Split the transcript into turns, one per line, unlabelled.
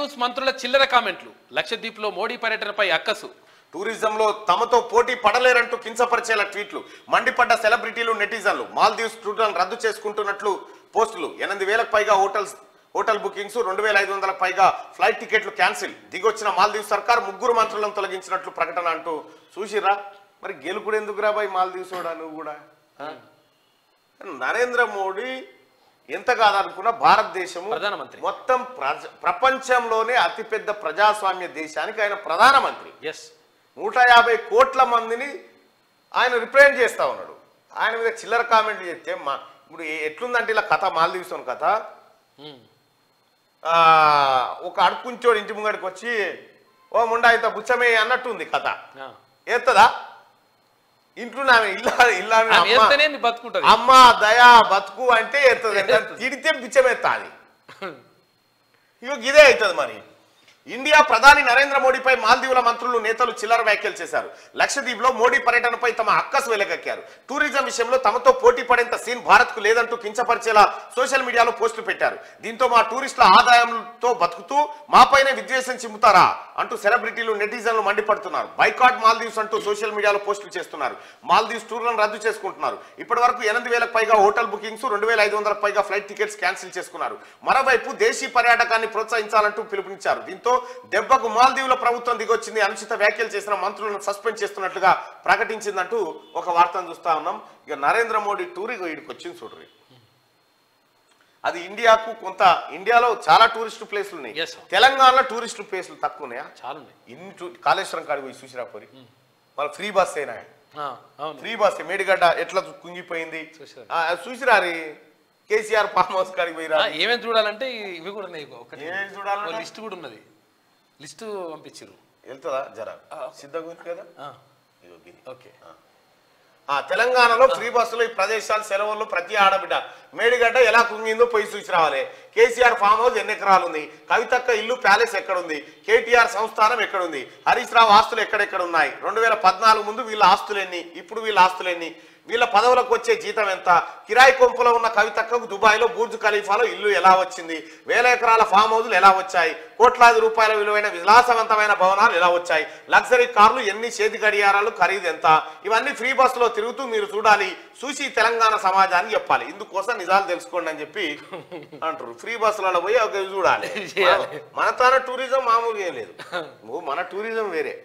News మంత్రుల చిల్లర కామెంట్లు. లక్షద్వీప్లో మోడీ పర్యటనపై అక్కసు.
టూరిజంలో తమతో పోటీ పడలేరంటూ కించపరిచేలా ట్వీట్లు. మండిపడ్డ సెలబ్రిటీలు, నెటిజన్లు. మాల్దీవ్స్ టూర్లను రద్దు చేసుకుంటున్నట్లు పోస్టులు. 8,000కు పైగా హోటల్ బుకింగ్స్, 2,500కు పైగా ఫ్లైట్ టికెట్లు క్యాన్సిల్. దిగొచ్చిన మాల్దీవ్స్ సర్కార్ 3 మంత్రులను తొలగించినట్లు ప్రకటన అంటూ చూసిరా. మరి గెలుపుడు ఎందుకురా బాయ్ మాల్దీవ్స్ కూడా నువ్వు కూడా. నరేంద్ర మోడీ ఎంత కాదనుకున్నా భారతదేశము
ప్రధానమంత్రి,
మొత్తం ప్రపంచంలోనే అతిపెద్ద ప్రజాస్వామ్య దేశానికి ఆయన ప్రధానమంత్రి. 150 కోట్ల మందిని ఆయన రిప్రజెంట్ చేస్తా ఉన్నాడు. ఆయన మీద చిల్లర కామెంట్లు చేస్తే ఇప్పుడు ఎట్లుందంటే ఇలా కథ, మాల్దీవ్స్ కథ. ఒక అడుకుంచోడు ఇంటి ముంగడికి వచ్చి ఓ ముండా ఇంత బుచ్చమే అన్నట్టుంది కథ. ఎత్తదా ఇంట్లో అమ్మ దయా బతుకు అంటే ఎత్తది. తిడితే బిచ్చమెత్తాది. ఇగో ఇదే అవుతుంది. మరి ఇండియా ప్రధాని నరేంద్ర మోడీపై మాల్దీవుల మంత్రులు, నేతలు చిల్లర వ్యాఖ్యలు చేశారు. లక్షద్వీప్లో మోడీ పర్యటనపై తమ అక్కసు వెలగక్కారు. టూరిజం విషయంలో తమతో పోటీ పడేంత సీన్ భారత్కు లేదంటూ కించపరిచేలా సోషల్ మీడియాలో పోస్టులు పెట్టారు. దీంతో మా టూరిస్టుల ఆదాయంతో బతుకుతూ మాపైనే విద్వేషం చిమ్ముతారా అంటూ సెలబ్రిటీలు, నెటిజన్లు మండిపడుతున్నారు. బైకాట్ మాల్దీవ్స్ అంటూ సోషల్ మీడియాలో పోస్టులు చేస్తున్నారు. మాల్దీవ్స్ టూర్లను రద్దు చేసుకుంటున్నారు. ఇప్పటి వరకు 8,000కు పైగా హోటల్ బుకింగ్స్, 2,500కు పైగా ఫ్లైట్ టికెట్స్ క్యాన్సిల్ చేసుకున్నారు. మరోవైపు దేశీ పర్యాటకాన్ని ప్రోత్సహించాలంటూ పిలుపునిచ్చారు. దీంతో దెబ్బకు మాల్దీవుల ప్రభుత్వం దిగొచ్చింది. అనుచిత వ్యాఖ్యలు చేసిన మంత్రులను సస్పెండ్ చేస్తున్నట్లుగా ప్రకటించిందంటూ ఒక వార్తను చూస్తా ఉన్నాం. ఇక నరేంద్ర మోడీ టూర్ ఇక్కడికి వచ్చింది చూడరు. అది ఇండియాకు ఇండియాలో చాలా టూరిస్ట్ ప్లేస్లు ఉన్నాయి. తెలంగాణలో టూరిస్ట్ ప్లేస్లు తక్కువ ఉన్నాయా? చాలా ఉన్నాయి. ఇన్ని కాళేశ్వరం కాడికి పోయి చూసిరా పోరి. మళ్ళీ ఫ్రీ బస్ అయినా, ఫ్రీ బస్. మేడిగడ్డ ఎట్లా కుంగిపోయింది చూసిరా. కేసీఆర్ ఫామ్ హౌస్ కాడికి పోయిరా.
ఏమేమి చూడాలంటే ఇవి కూడా ఉన్నాయి. చూడాలి, లిస్ట్ కూడా ఉన్నది. లిస్ట్ పంపించారు.
వెళ్తుందా జరా సిద్ధంగా ఉంది కదా. ఓకే. తెలంగాణలో ఫ్రీ బస్సులో ఈ ప్రదేశాలు, సెలవుల్లో ప్రతి ఆడబిడ్డ మేడిగడ్డ ఎలా కుంగిందో పోయి చూసి రావాలి. కేసీఆర్ ఫామ్ హౌస్ ఎన్ని ఎకరాలు ఉంది, కవితక్క ఇల్లు ప్యాలెస్ ఎక్కడుంది, కేటీఆర్ సంస్థానం ఎక్కడుంది, హరీష్ రావు ఆస్తులు ఎక్కడెక్కడ ఉన్నాయి, 2014 ముందు వీళ్ళ ఆస్తులు ఎన్ని, ఇప్పుడు వీళ్ళ ఆస్తులు ఎన్ని, వీళ్ళ పదవులకు వచ్చే జీతం ఎంత, కిరాయి కొంపులో ఉన్న కవితక్కకు దుబాయ్లో బూర్జ్ ఖలీఫాలో ఇల్లు ఎలా వచ్చింది, 1000 ఎకరాల ఫామ్ హౌజులు ఎలా వచ్చాయి, కోట్లాది రూపాయల విలువైన విలాసవంతమైన భవనాలు ఎలా వచ్చాయి, లగ్జరీ కార్లు ఎన్ని, చేతి గడియారాలు ఖరీదు ఎంత, ఇవన్నీ ఫ్రీ బస్సులో తిరుగుతూ మీరు చూడాలి. చూసి తెలంగాణ సమాజానికి చెప్పాలి. ఇందుకోసం నిజాలు తెలుసుకోండి అని చెప్పి అంటారు. ఫ్రీ బస్సులలో పోయి ఒక చూడాలి. మన తన టూరిజం మామూలుగా ఏం లేదు. మన టూరిజం వేరే.